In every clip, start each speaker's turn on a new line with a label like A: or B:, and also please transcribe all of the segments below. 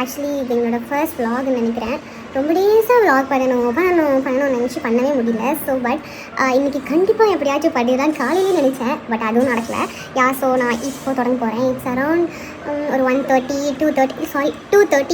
A: Actually இது என்னோடய first vlogன்னு நினைக்கிறேன். ரொம்ப டேஸாக vlog பண்ணணும்னு நினச்சி பண்ணவே முடியல. ஸோ பட் இன்றைக்கி கண்டிப்பாக எப்படியாச்சும் பண்ணிடலான்னு காலையிலே நினச்சேன். பட் அதுவும் நடக்கலை. ஸோ நான் இப்போ தொடங்க போகிறேன். இட்ஸ் அரௌண்ட் ஒரு 2:30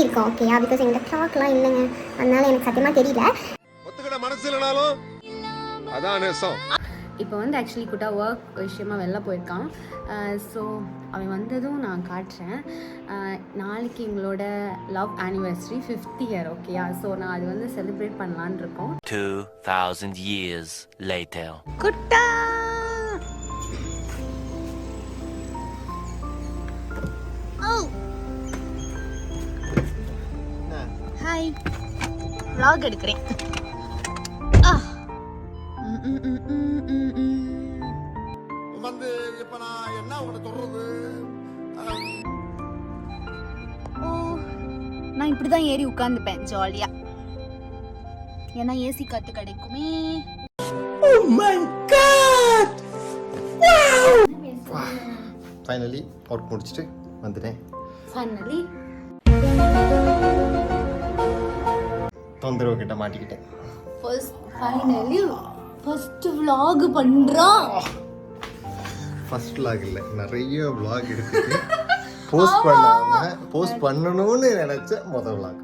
A: இருக்கும். ஓகேயா, பிகாஸ் எங்கள் கிளாக்லாம் இல்லைங்க, அதனால் எனக்கு சத்தியமாக தெரியல.
B: மனசு இல்லைனாலும் அதான் நேசம்.
C: இப்போ வந்து ஆக்சுவலி குட்டா ஒர்க் விஷயமாக வெளில போயிருக்கான். ஸோ அவன் வந்ததும் நான் காட்டுறேன். நாளைக்கு எங்களோட லவ் ஆனிவர்சரி 5th year. ஓகேயா, ஸோ நான் அது வந்து செலிப்ரேட் பண்ணலான்னு இருக்கோம்.
D: 2000 years later.
C: குட்டா ஹாய், vlog எடுக்கிறேன்.
B: வந்து இப்ப நான் என்ன உங்களை சொல்றது?
C: ஓ, நான் இப்படிதான் ஏறி உட்கார்ந்துப்பேன் ஜாலியா, ஏன்னா ஏசி காத்து கிடைக்குமே.
B: ஃபைனலி ஒர்க் முடிச்சுட்டு வந்துட்டேன்.
C: ஃபைனலி
B: தொந்தரவு கிட்ட மாட்டிக்கிட்டேன்.
C: ஃபைனலி ஃபர்ஸ்ட் vlog பண்றோம்.
B: ஃபர்ஸ்ட் vlog இல்லை, நிறைய vlog எடுத்துட்டு போஸ்ட் பண்ணணும்னு நினைச்ச முதல் vlog.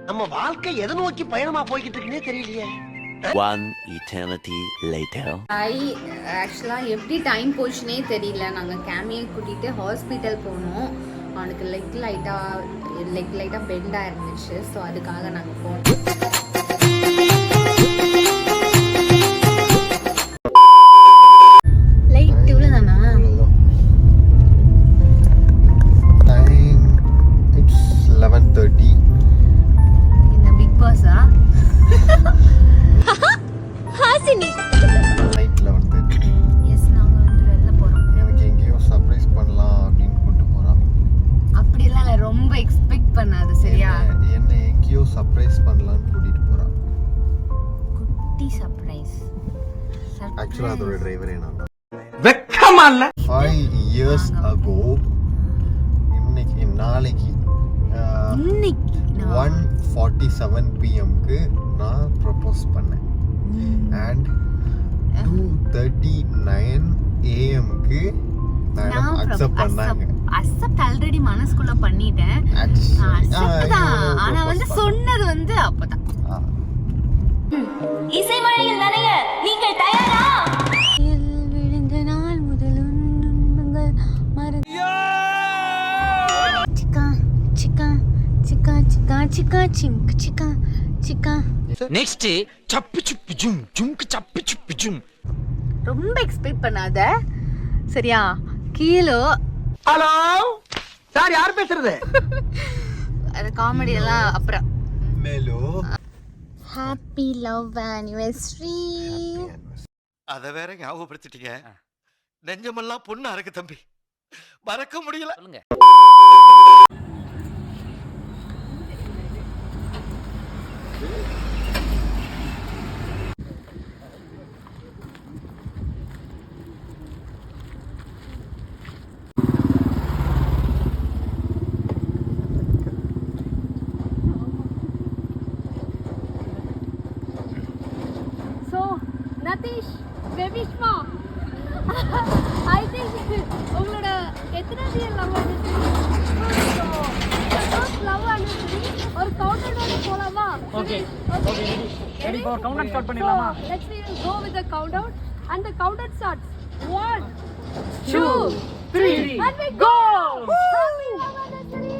E: நம்ம வாழ்க்கை எதை நோக்கி பயணமா போய்கிட்டு இருக்குன்னே தெரியலையே.
D: One eternity later.
C: ஆக்சுவலாக எப்படி டைம் போச்சுனே தெரியல. நாங்கள் கேமியை கூட்டிகிட்டு ஹாஸ்பிட்டல் போனோம். அவனுக்கு லெக் லைட்டாக பெண்டாக இருந்துச்சு. ஸோ அதுக்காக நாங்கள் போனோம். லைட் இவ்வளோ தானா?
B: Time it's 11:30.
C: இந்த பிக் பாஸா? ஹாசினி
B: நைட் 11:30.
C: எஸ், நாங்கள் வந்து வெளில போகிறோம்.
B: எனக்கு எங்கேயோ சர்ப்ரைஸ் பண்ணலாம் அப்படின்னு கூப்பிட்டு போறான்.
C: அப்படிலாம் இல்லை, ரொம்ப எக்ஸ்பெக்ட் பண்ணாது. சரியா,
B: என்ன எங்கேயோ சர்ப்ரைஸ் பண்ணலாம்னு கூட்டிட்டு போறான்.
C: குட்டி சர்ப்ரைஸ்.
B: ஆக்சுவலா அதோட டிரைவரே நான் தான்.
E: வெக்கமா இல்ல?
B: 5 years ago நாளைக்கு 1:47 PM-க்கு நான் ப்ரப்போஸ் பண்ணேன். அண்ட் 2:39 AM-க்கு மேடம் அக்செப்ட் பண்ணாங்க.
C: அக்செப்ட் ஆல்ரெடி மனசுக்குள்ள பண்ணிட்டேன். அக்செப்ட் தான், ஆனா வந்து சொன்னது வந்து அப்பதான்.
F: இசைமழையில் நனைய நீங்கள் தயாரா?
C: விழுந்த நாள் முதல் உங்கள் சிக்கா சிக்கா சிக்கா சிக்கா சிக்கா சிங்க் சிக்கா சிக்கா.
E: நெக்ஸ்ட் சப்பு சுப்பு ஜும் ஜும்க்கு சப்பு சுப்பு ஜும்.
C: ரொம்ப எக்ஸ்பெக்ட் பண்ணாத, சரியா? கீழே
E: ஹலோ சார், யார் பேசுறது?
C: அது காமெடி எல்லாம் அப்புறம்.
B: மேலோ
C: ஹாப்பி லவ் ஆனிவர்சரி.
E: அத வேற ஞாபகப்படுத்திட்டீங்க. நெஞ்சமெல்லாம் பொண்ணா இருக்கு தம்பி, மறக்க முடியல.
G: நதீஷ் பெவிஷ்மா, ஐ திங்க் உங்களோட எத்தனாவது year love anniversary? Love anniversary ஒரு கவுண்டவுனோட போலாமா? Okay okay, ready for countdown start பண்ணிடலாமா? Let's go with the countdown and the countdown starts. 1 2 3 and we go. Happy love anniversary.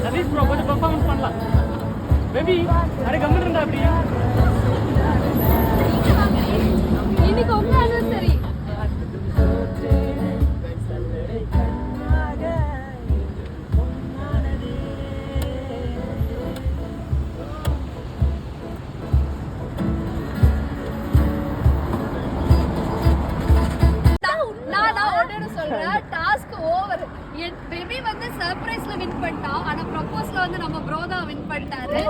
H: Sathish bro கொஞ்சம் பெர்ஃபார்மன்ஸ் பண்ணலாம் பேபி அரை கம்மிட்டு இருந்தா அப்படி
G: இன்னைக்கு உங்க anniversary. நான் உடனே சொல்றேன் டாஸ்க் ஓவர். என் பேபி வந்து சர்ப்ரைஸ்ல வின் பண்ணிட்டா, ஆனா ப்ரொபோஸ்ல வந்து நம்ம ப்ரோ தான் வின் பண்ணிட்டாரு.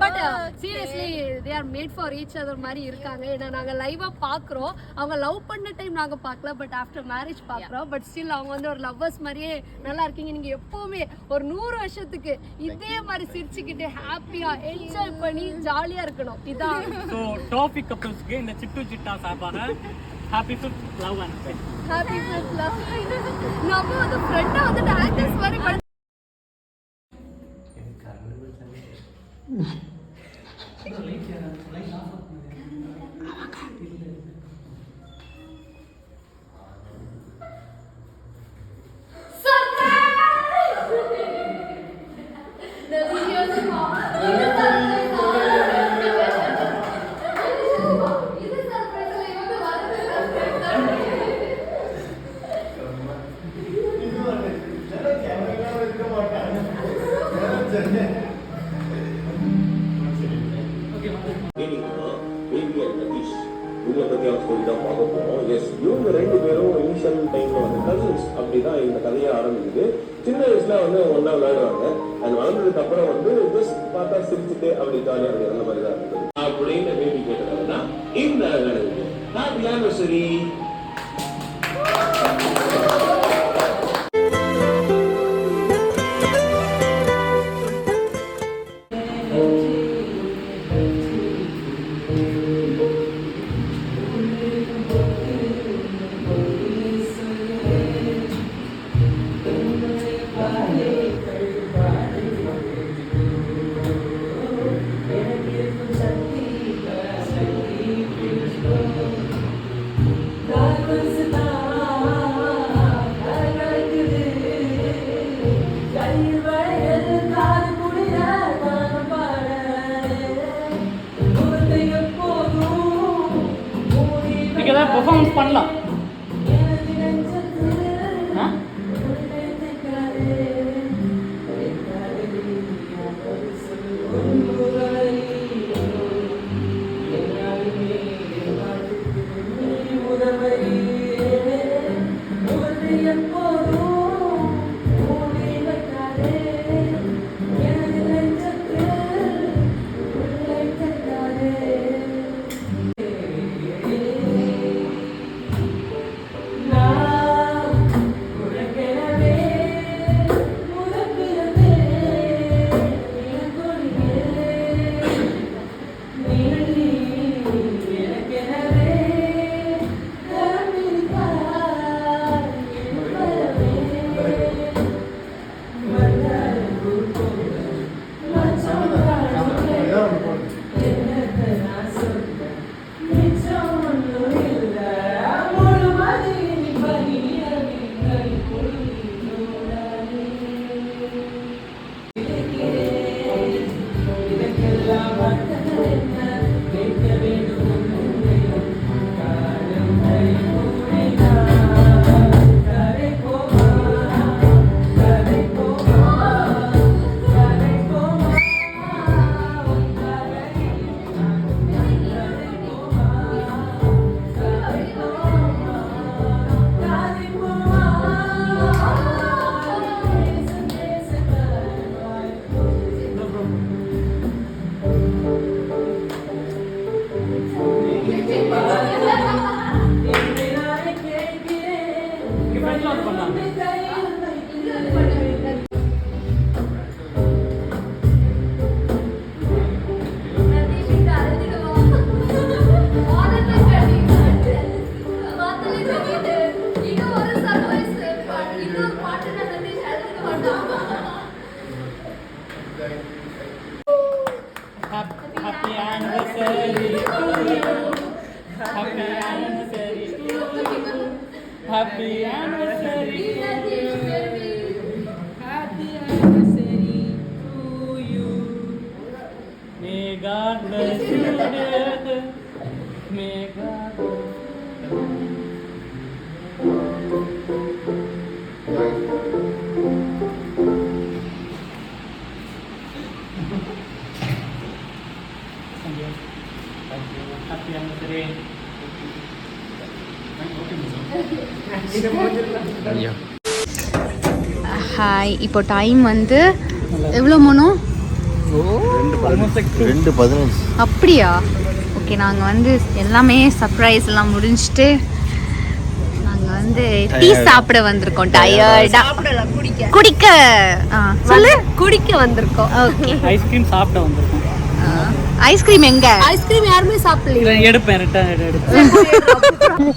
G: But seriously they are made for each other மாதிரி இருக்காங்க. ஏன்னா நாங்க லைவா பாக்குறோம். அவங்க லவ் பண்ண டைம் நாங்க பார்க்கல, பட் ஆஃப்டர் மேரேஜ் பாக்குறோம். பட் ஸ்டில் அவங்க வந்து ஒரு லவ்வர்ஸ் மாதிரியே நல்லா இருக்கீங்க. நீங்க எப்பவுமே ஒரு 100 வருஷத்துக்கு இதே மாதிரி சிரிச்சுக்கிட்டு ஹாப்பியா என்ஜாய் பண்ணி ஜாலியா இருக்கணும். இதான்
H: ஸோ டாபிக் கப்பல்ஸ்க்கு இந்த சிட்டு சிட்டா சாப்பாக happy fifth love and
G: happy first love. நம்ம வந்து ஃப்ரெண்டா வந்து ஆக்டர்ஸ் மாதிரி
I: இவங்களை பற்றி அவங்க சொல்லி தான் பார்க்க போகிறோம். எஸ், இவங்க 2 பேரும் இனிஷியல் டைமில் வந்து கசின்ஸ் அப்படி தான் இந்த கதையை ஆரம்பிக்குது. சின்ன வயசுல வந்து ஒன்றா விளையாடுவாங்க. அது வளர்ந்ததுக்கு அப்புறம் வந்து ஜஸ்ட் பார்த்தா சிரிச்சுட்டு அப்படி ஜாலியாக இருக்குது. அந்த மாதிரி தான் இருக்குது அப்படின்னு பேபி கேட்டதால தான் இந்த நடக்குது. Happy anniversary.
H: நீங்கள் ஏதாவது பெர்ஃபார்மன்ஸ் பண்ணலாம் பண்ணலாம் Happy anniversary. Happy anniversary to you. May God bless you, dear. May God bless you. Thank you. Happy anniversary.
C: Hi, இப்போ டைம் வந்து எவ்வளோ மணும்?
B: 2:15.
C: அப்படியா? ஓகே, நாங்கள் வந்து எல்லாமே சர்ப்ரைஸ் எல்லாம் முடிஞ்சுட்டு நாங்கள் வந்து டீ சாப்பிட வந்திருக்கோம். டயர்டா குடிக்க சொல்லு
G: குடிக்க வந்திருக்கோம்.
C: ஓகே,
H: ஐஸ்கிரீம் சாப்பிட வந்திருக்கோம்.
C: ஐஸ்கிரீம் எங்க?
G: ஐஸ்கிரீம் யாருமே சாப்பிடல.
H: எடுப்பேன்.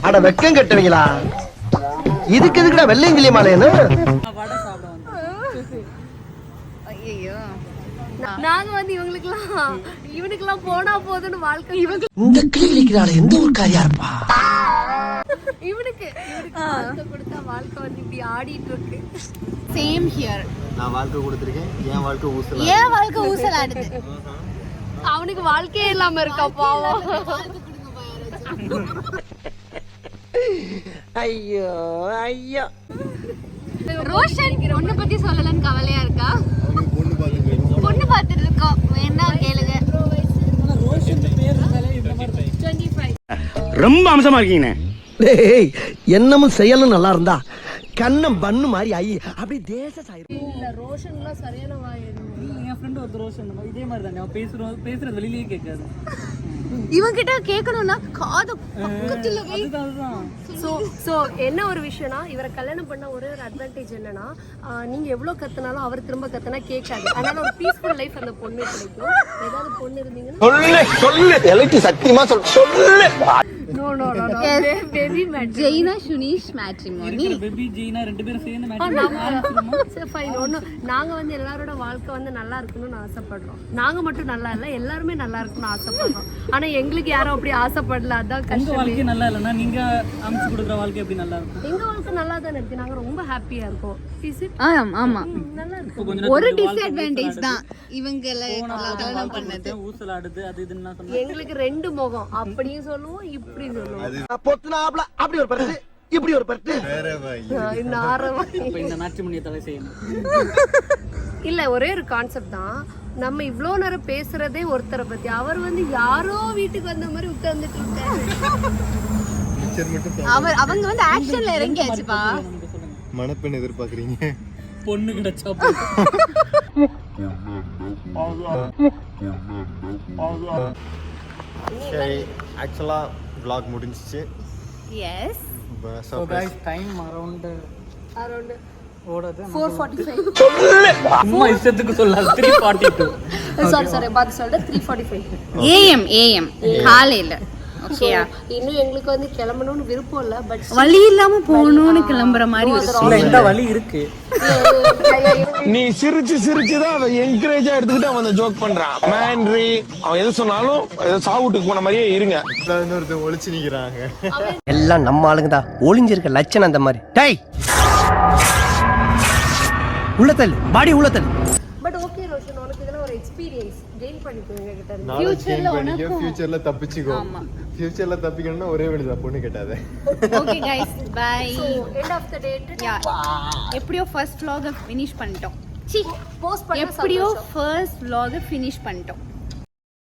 E: அட வெக்கம் கட்டுவீங்களா? இதுக்கு எதுக்குடா வெள்ளையங்கிலி மாலையன்னு?
H: வடை சாப்பிட வந்தோம்.
C: ஐயோ,
G: நாங்க வந்து இவனுக்கெல்லாம் போனா போதுன்னு வாழ்க்கை.
E: இந்த கிளிக்கிறாள் எந்த ஒரு காரியா இருப்பா?
G: இவனுக்கு வாழ்க்கை கொடுத்தா வாழ்க்கை வந்து இப்படி ஆடிட்டு இருக்கு.
C: Same here.
B: நான் வாழ்க்கை கொடுத்துருக்கேன், என் வாழ்க்கை ஊசல்.
C: ஏன் வாழ்க்கை ஊசலாடுது?
G: அவனுக்கு வாழ்க்கையே இல்லாம இருக்கா பாவம்.
E: ஐயோ ஐயோ.
C: ரோஷன் பொண்ணு பத்தி சொல்லலன்னு கவலையா இருக்கா? பொண்ணு பார்த்துட்டு இருக்கோம், வேணா கேளுங்க.
E: ரொம்ப அம்சமா இருக்கீங்க. டேய், என்னமும் செயலும் நல்லா இருந்தா கண்ணம் பண்ணு மாதிரி ஆயி அப்படி தேச சாயிரும்.
G: இல்ல ரோஷன்லாம் சரியான வாயிடும்.
H: என் ஃப்ரெண்ட் ஒருத்தர் ரோஷன் இதே மாதிரி தானே. அவன் பேசுறது வெளியிலேயே கேட்காது.
C: இவன் கிட்ட கேட்கணும்னா காது பக்கத்துல வை.
H: அதுதான்.
G: சோ என்ன ஒரு விஷயம்னா, இவரை கல்யாணம் பண்ண ஒரே ஒரு அட்வான்டேஜ் என்னன்னா, நீங்க எவ்வளவு கத்துனாலும் அவர் திரும்ப கத்துனா கேட்காது. அதனால ஒரு பீஸ்ஃபுல் லைஃப் அந்த பொண்ணு கிடைக்கும். ஏதாவது பொண்ணு இருந்தீங்கன்னா
E: சொல்லு எலக்ட்ரி சத்தியமா சொல்லு.
G: No baby match.
C: ஜெயினா சுனிஷ் மேட்ரிமோனி.
H: பேபி ஜீனா ரெண்டு பேரும் சேர்ந்து மேட்ச்.
G: ஃபைன். நாங்க வந்து எல்லாரோட வாழ்க்கை வந்து நல்லா இருக்கணும்னு ஆசைப்படுறோம். நாங்க மட்டும் நல்லா இல்ல, எல்லாருமே நல்லா இருக்கணும்னு ஆசைப்படுறோம். ஆனா எங்களுக்கு யாரும் அப்படி ஆசைப்படல. அதான்
H: உங்க
G: கஷ்டம்.
H: வாழ்க்கை நல்லா இல்லைன்னா நீங்க அமைச்சு கொடுக்குற வாழ்க்கை எப்படி நல்லா இருக்கும்?
G: எங்க வாழ்க்கை நல்லா தானே இருக்கு. நாங்க ரொம்ப ஹாப்பியா இருக்கோம்.
C: ஆமா,
G: நல்லா இருக்கு.
H: இப்போ கொஞ்ச
C: ஒரு
H: நேரத்துக்கு
C: டிஸ்அட்வான்டேஜ் தான் இவங்களை கல்யாணம் பண்ணது.
H: ஊசலாடுது அது இதுன்னு சொன்னா
G: எங்களுக்கு ரெண்டு முகம், அப்படியும் சொல்லுவோம் இப்படியும் சொல்லுவோம்.
E: பொத்துனாப்ல அப்படி ஒரு பருத்து இப்படி ஒரு பருத்து.
G: இந்த ஆரவா
H: இப்போ இந்த மேட்ரிமோனியை தலை செய்யணும்.
G: இல்ல, ஒரே ஒரு கான்செப்ட் தான். நம்ம இவ்ளோ நேரம் பேசுறதே ஒருத்தரை பத்தி. அவர் வந்து யாரோ வீட்டுக்கு வந்த மாதிரி உட்கார்ந்துட்டு இருக்காரு.
C: அவங்க வந்து ஆக்ஷன்ல இறங்கியாச்சுப்பா.
B: மணப்பெண் எதிர்பார்க்குறீங்க,
H: பொண்ணு கிடைச்சா
B: சரி. ஆக்சுவலாக vlog முடிஞ்சிச்சு.
C: S.
H: So guys, time around ஓடாது.
G: 4:45.
H: சும்மா இஷ்டத்துக்கு சொல்லாது. 3:42.
G: சாரி பாத்து சொல்றேன். 3:45
C: AM காலையில. ஓகேயா?
G: இன்னும் எங்களுக்கு வந்து கிளம்பணும்னு விருப்பம் இல்ல. பட்
C: வழி இல்லாம போகணும்னு கிளம்புற மாதிரி
H: இல்ல, இந்த வழி இருக்கு.
E: நீ சிரிச்சுதான் அவன் என்கரேஜா எடுத்துக்கிட்டு அவன் ஜோக் பண்றான். மேன்ரி அவன் எது சொன்னாலும் சாவுட்டுக்கு போன மாதிரியே இருங்க.
B: ஒருத்தர் ஒளிச்சு நிக்கிறாங்க.
E: எல்லாம் நம்ம ஆளுங்க தான். ஒளிஞ்சிருக்க லட்சணம் அந்த மாதிரி. டேய், உள்ளத்தல் பாடி உள்ளத்தல்.
G: பட் ஓகே ரோஷன், உனக்கு இதெல்லாம் ஒரு எக்ஸ்பீரியன்ஸ் கெயின் பண்ணிக்கோங்க கிட்ட இருந்து.
B: ஃபியூச்சர்ல தப்பிச்சுக்கோ. ஃபியூச்சர்ல தப்பிக்கணும்னா ஒரே வழி தான், பொண்ணு கேட்டாதே.
C: Okay guys, bye.
G: End of the date
C: எப்படியோ ஃபர்ஸ்ட் vlog ஃபினிஷ் பண்ணிட்டோம்.
G: போஸ்ட் பண்ண
C: எப்படியோ ஃபர்ஸ்ட் vlog ஃபினிஷ் பண்ணிட்டோம்.